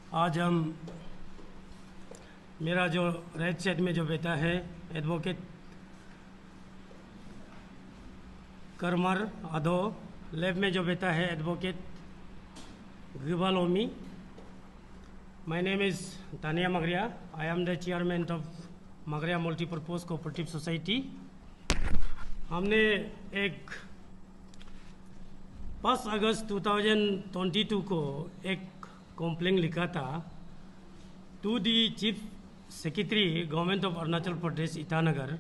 आज हम मेरा जो राइट साइड में जो बेटा है एडवोकेट करमर आदो, लेफ्ट में जो बेटा है advocate Gibalomi. My name is Tania Magaria. I am the chairman of Magaria multipurpose cooperative society. हमने एक 5 अगस्त 2022 को एक कंप्लेंट लिखा था to the chief secretary government of Arunachal Pradesh Itanagar.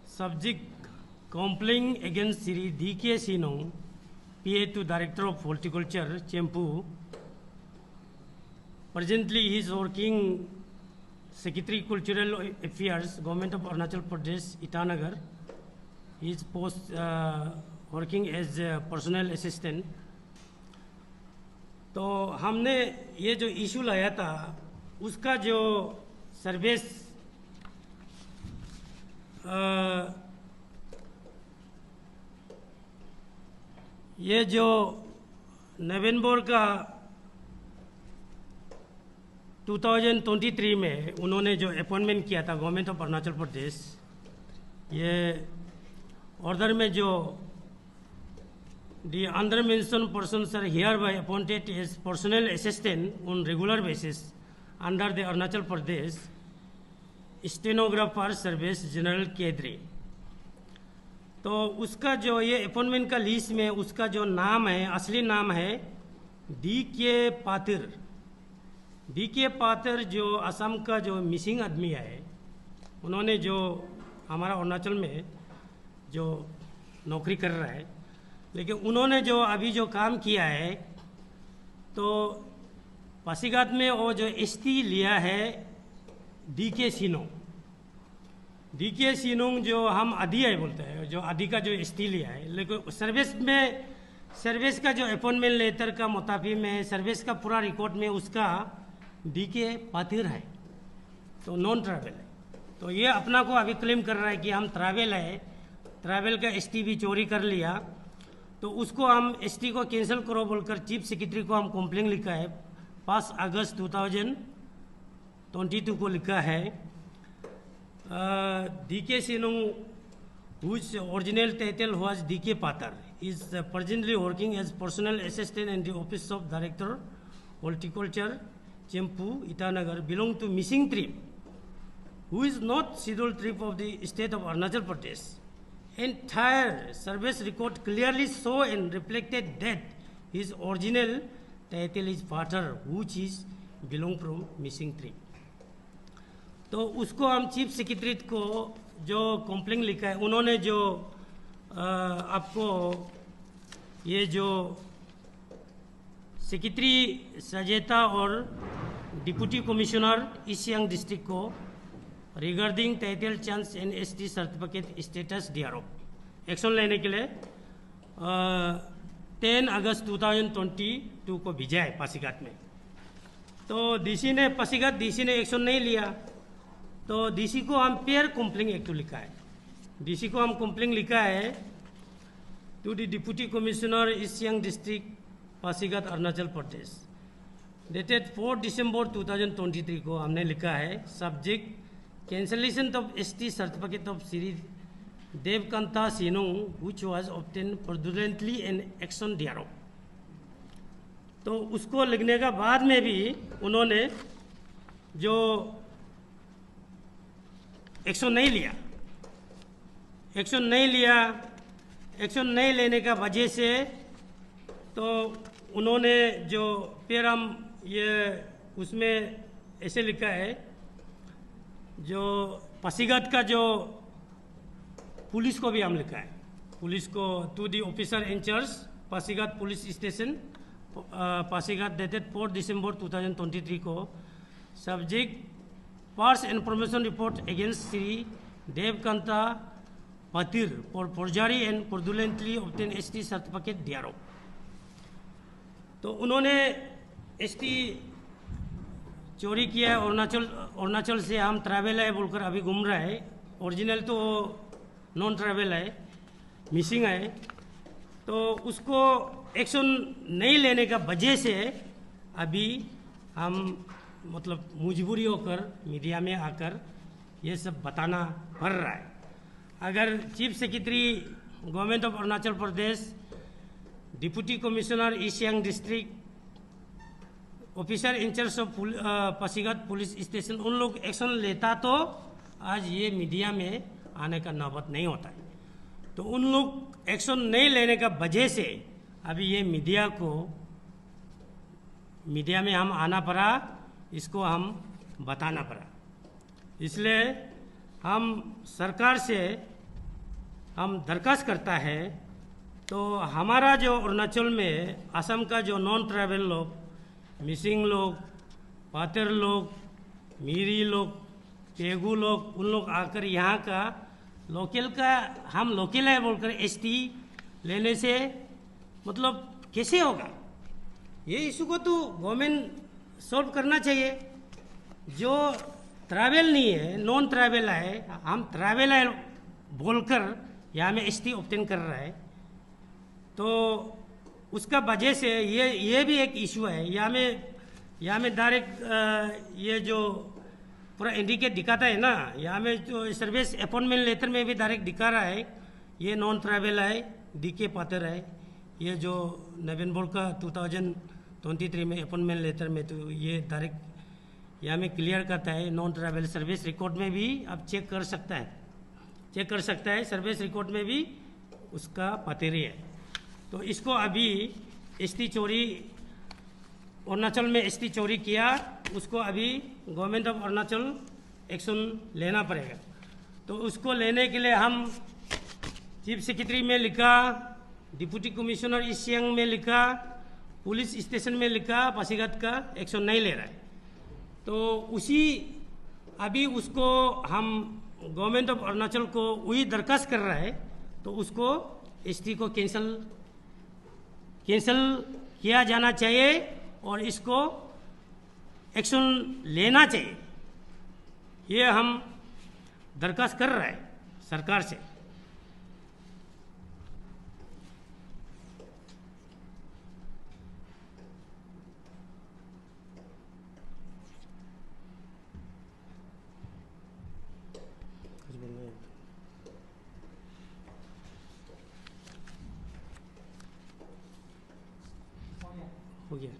Subject complaint against Shri DK Sinong, PA2 director of horticulture Chimpu. Presently he is working Secretary Cultural Affairs Government of Arunachal Pradesh Itanagar. He is working as a personal assistant. तो हमने ये जो issue लाया था उसका जो service ये जो नवंबर का 2023 में उन्होंने जो अपॉइंटमेंट किया था गवर्नमेंट ऑफ अरुणाचल प्रदेश, ये ऑर्डर में जो the under mentioned persons are hereby appointed as personal assistant on regular basis under the Arunachal Pradesh stenographer service general cadre। तो उसका जो ये अपॉइंटमेंट का लिस्ट में उसका जो नाम है, असली नाम है DK पातिर। DK पातिर जो असम का जो मिसिंग आदमी है, उन्होंने जो हमारा अरुणाचल में जो नौकरी कर रहा है, लेकिन उन्होंने जो अभी जो काम किया है तो पासीघाट में वो जो ST लिया है DK सिनोंग। DK सिनोंग जो हम आदि है बोलते हैं, जो आदि का जो ST लिया है, लेकिन सर्विस का जो अपॉइंटमेंट लेटर का मुताबिक में सर्विस का पूरा रिकॉर्ड में उसका DK पातिर है, तो नॉन ट्रैवल है। तो ये अपना को अभी क्लेम कर रहा है कि हम ट्रैवल है, ट्रैवल का ST भी चोरी कर लिया, तो उसको हम ST को कैंसिल करो बोलकर चीफ सेक्रेटरी को हम कंप्लेंट लिखा है। 5 अगस्त 2022 को लिखा है। DK सिनोंग whose original title was DK Patar is presently working as personal assistant in the office of director horticulture Chempu Itanagar, belong to missing tribe, who is not scheduled tribe of the state of Arunachal Pradesh. Entire service record clearly show and reflected that his original title is Patar, which is belong from missing tree। तो उसको हम chief secretary को जो complaint लिखा है, उन्होंने जो आपको ये जो सेक्रेटरी सजेता और deputy commissioner east Siang district को regarding title chance and ST certificate status DRO action लेने के लिए 10 अगस्त 2022 को भेजा है पासीघाट में। तो पासीघाट DC ने एक्शन नहीं लिया, तो DC को हम पेयर कंप्लेंट एक्ट लिखा है। DC को हम कंप्लेंट लिखा है to the deputy commissioner east Siang district Pasighat Arunachal Pradesh, dated 4 दिसंबर 2023 को हमने लिखा है। Subject cancellation of ST certificate of Sri Devkanta Sinong which was obtained fraudulently and action thereof। तो उसको लिखने का बाद में भी उन्होंने जो एक्शन नहीं लेने का वजह से तो उन्होंने जो फिर हम ये उसमें ऐसे लिखा है, जो पासीघाट का जो पुलिस को भी हम लिखा है, पुलिस को to the officer incharge Pasighat police station Pasighat dated 4 दिसंबर 2023 को। Subject first information report against Shri Devakanta Patir for forgery and fraudulently obtain ST certificate DRO। तो उन्होंने ST चोरी किया है, अरुणाचल से हम ट्रैवल है बोलकर अभी घूम रहा है। ओरिजिनल तो नॉन ट्रैवल है, मिसिंग है। तो उसको एक्शन नहीं लेने का वजह से अभी हम मतलब मजबूरी होकर मीडिया में आकर ये सब बताना पड़ रहा है। अगर chief secretary government of Arunachal Pradesh, deputy commissioner east Siang district, officer in charge of Pasighat police station, उन लोग एक्शन लेता तो आज ये मीडिया में आने का नौबत नहीं होता है। तो उन लोग एक्शन नहीं लेने का वजह से अभी ये मीडिया में हम आना पड़ा, इसको हम बताना पड़ा। इसलिए हम सरकार से हम दरखास्त करता है, तो हमारा जो अरुणाचल में असम का जो नॉन ट्राइबल लोग, मिसिंग लोग, पातर लोग, मीरी लोग, तेगू लोग, उन लोग आकर यहाँ का हम लोकल है बोलकर एसटी लेने से मतलब कैसे होगा? ये इशू को तो गवर्नमेंट सॉल्व करना चाहिए। जो ट्राइबल नहीं है, नॉन ट्राइबल है, हम ट्राइबल है बोलकर यहाँ में एसटी ऑब्टेन कर रहा है, तो उसका वजह से ये भी एक इशू है। यहाँ में डायरेक्ट ये जो पूरा इंडिकेट दिखाता है ना, यहाँ में जो सर्विस अपॉइंटमेंट लेटर में भी डायरेक्ट दिखा रहा है ये नॉन ट्राइबल है, डीके पात्र है। ये जो नवंबर का 2023 में अपॉइंटमेंट लेटर में तो ये डायरेक्ट यहाँ में क्लियर करता है। नॉन ट्राइबल सर्विस रिकॉर्ड में भी आप चेक कर सकता है, सर्विस रिकॉर्ड में भी उसका पातेरी है। तो इसको अभी एसटी चोरी, अरुणाचल में एसटी चोरी किया, उसको अभी गवर्नमेंट ऑफ अरुणाचल एक्शन लेना पड़ेगा। तो उसको लेने के लिए हम चीफ सेक्रेटरी में लिखा, डिप्टी कमिश्नर ईस्ट सियांग में लिखा, पुलिस स्टेशन में लिखा, पासीघाट का एक्शन नहीं ले रहा है। तो अभी उसको हम गवर्नमेंट ऑफ अरुणाचल को वही दरखास्त कर रहा है, तो उसको एसटी को कैंसिल किया जाना चाहिए और इसको एक्शन लेना चाहिए। ये हम दरखास्त कर रहे हैं सरकार से। हो गया।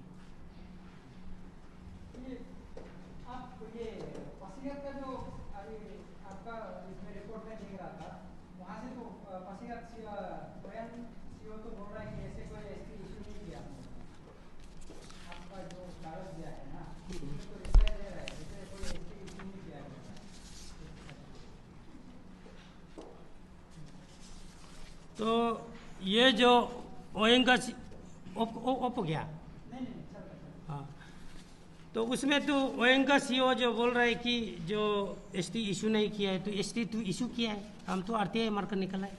आप ये पासीघाट का जो अभी आपका इसमें रिपोर्ट में देख रहा था, वहाँ से तो पासीघाट स्वयं सीओ तो बोल रहा है कि ऐसे कोई एसपी इशू नहीं किया आपका जो कागज दिया है ना, उसमें तो रिप्लाई दे रहा है जैसे कोई एसपी इशू नहीं किया है। तो ये जो ओएन का ओप गया, हाँ, तो उसमें तो ओएन का सीओ जो बोल रहा है कि जो एसटी इशू नहीं किया है, तो एसटी तो इशू किया है। हम तो आरटीआई मार्कर निकला है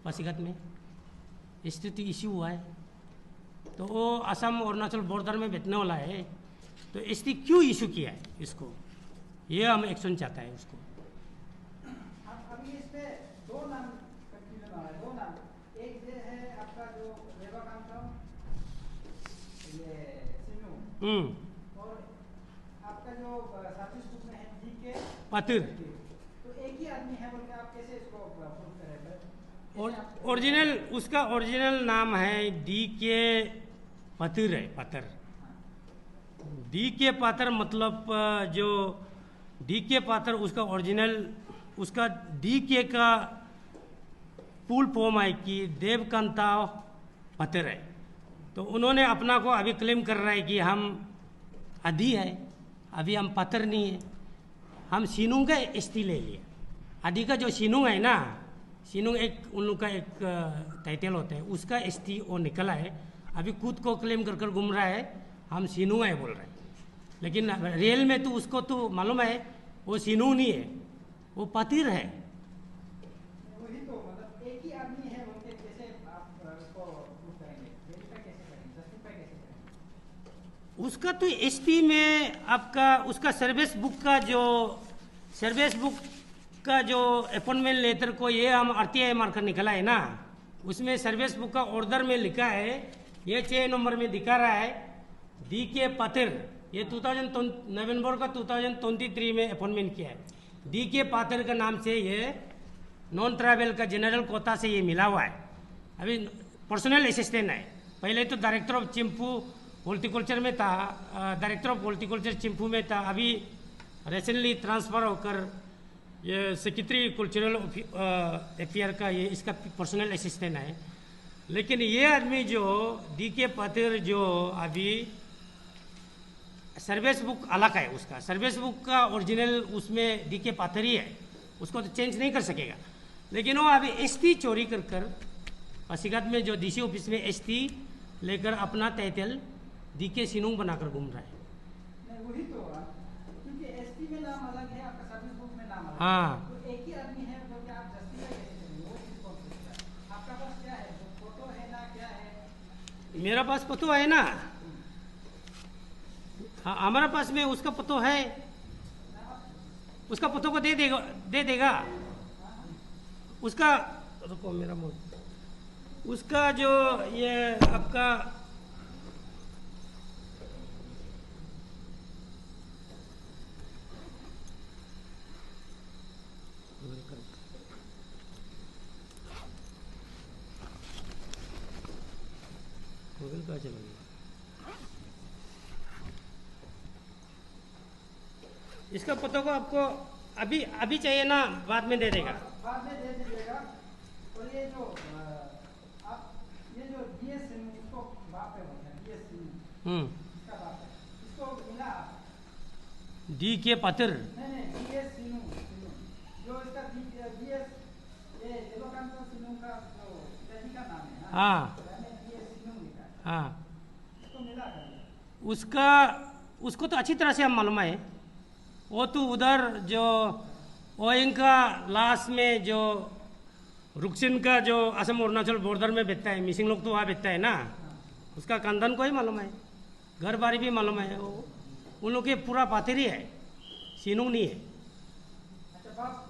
पासीघाट में, एसटी तो इशू हुआ है। तो वो असम अरुणाचल बॉर्डर में बैठने वाला है, तो एसटी क्यों इशू किया है इसको, ये हम एक्शन चाहता है उसको। अभी इस पे दो नाम कंफ्यूजन हो रहा है, दो नाम, एक ये है आपका जो लेबर काम था ये सिन्नू, और आपका जो सर्विस बुक में है डीके पातिर, तो एक ही आदमी है बोल के आप कैसे इसको प्रूव करेंगे? और ओरिजिनल उसका ओरिजिनल नाम है डीके पातिर है, पातर। डीके पातर मतलब जो डीके पातर उसका ओरिजिनल, उसका डीके का फुल फॉर्म है कि देवकांता पातर है। तो उन्होंने अपना को अभी क्लेम कर रहा है कि हम आदि है, अभी हम पातर नहीं है, हम सीनुंग का एसटी ले लिया। आदि का जो सीनुंग है ना, सीनुंग एक उन लोग का एक टाइटल होता है, उसका एसटी वो निकला है। अभी खुद को क्लेम कर कर घूम रहा है हम सीनुंग है बोल रहे हैं, लेकिन रियल में तो उसको तो मालूम है वो सीनुंग नहीं है, वो पातिर है। वही तो मतलब एक ही आदमी है बोल के कैसे आप उसको प्रूव करेंगे, वेरीफाई कैसे करेंगे, जस्टिफाई कैसे करेंगे? उसका तो एसटी में आपका उसका सर्विस बुक का जो अपॉइंटमेंट लेटर को ये हम आरटीआई मार्कर निकला है ना, उसमें सर्विस बुक का ऑर्डर में लिखा है, ये 6 नंबर में दिखा रहा है डीके पातिर ये 2000 नवंबर का 2023 में अपॉइंटमेंट किया है। डी के पात्र का नाम से ये नॉन ट्राइबल का जनरल कोटा से ये मिला हुआ है। अभी पर्सनल असिस्टेंट है। पहले तो डायरेक्टर ऑफ चिंपू हॉर्टिकल्चर में था, डायरेक्टर ऑफ हॉर्टिकल्चर चिंपू में था। अभी रिसेंटली ट्रांसफ़र होकर ये सेक्रेटरी कल्चरल अफेयर का ये इसका पर्सनल असिस्टेंट है। लेकिन ये आदमी जो डी के पात्र जो अभी सर्विस बुक अलग है, उसका सर्विस बुक का ओरिजिनल उसमें डी के पात्र ही है, उसको तो चेंज नहीं कर सकेगा। लेकिन वो अभी एसटी चोरी कर पासीघाट में जो डीसी ऑफिस में एसटी लेकर अपना टाइटल डी के सिनुंग बनाकर घूम रहा है। नहीं वही तो क्योंकि एसटी में नाम अलग है, आपका सर्विस बुक में नाम अलग है। हाँ, तो एक ही आदमी है जो कि आप जस्टिफाई कैसे करेंगे, वो चीज कौन सी है? आपका पास क्या है, फोटो है ना, क्या है? मेरा पास पतो है ना। हाँ, हमारा पास में उसका पतो है, उसका पतो को दे देगा उसका। रुको मेरा मुंह, उसका जो ये आपका गूगल कहाँ चला गया? इसका पता को आपको अभी चाहिए ना, बाद में दे देगा। बाद में दे दीजिएगा। और ये जो आप ये जो डीएस सिंह इसको बाप पे बोलते हैं, डीएस सिंह इसका बाप है, इसको मिला डी के पात्र। नहीं डीएस सिंह जो इसका डीएस ये देवकांत सिंह का जो डैडी का नाम है ना, हाँ डीएस सिंह लिखा है, हाँ, इसको मिला कर उसको तो अच्छी तरह से हम मालूम है। वो तो उधर जो ओइंग का लास्ट में जो रुकसिन का जो असम अरुणाचल बॉर्डर में बैठता है, मिसिंग लोग तो वहाँ बैठता है ना, उसका खानदान को ही मालूम है, घर बारी भी मालूम है। वो उन लोग के पूरा पाथरी है, सीनू नहीं है। अच्छा बाप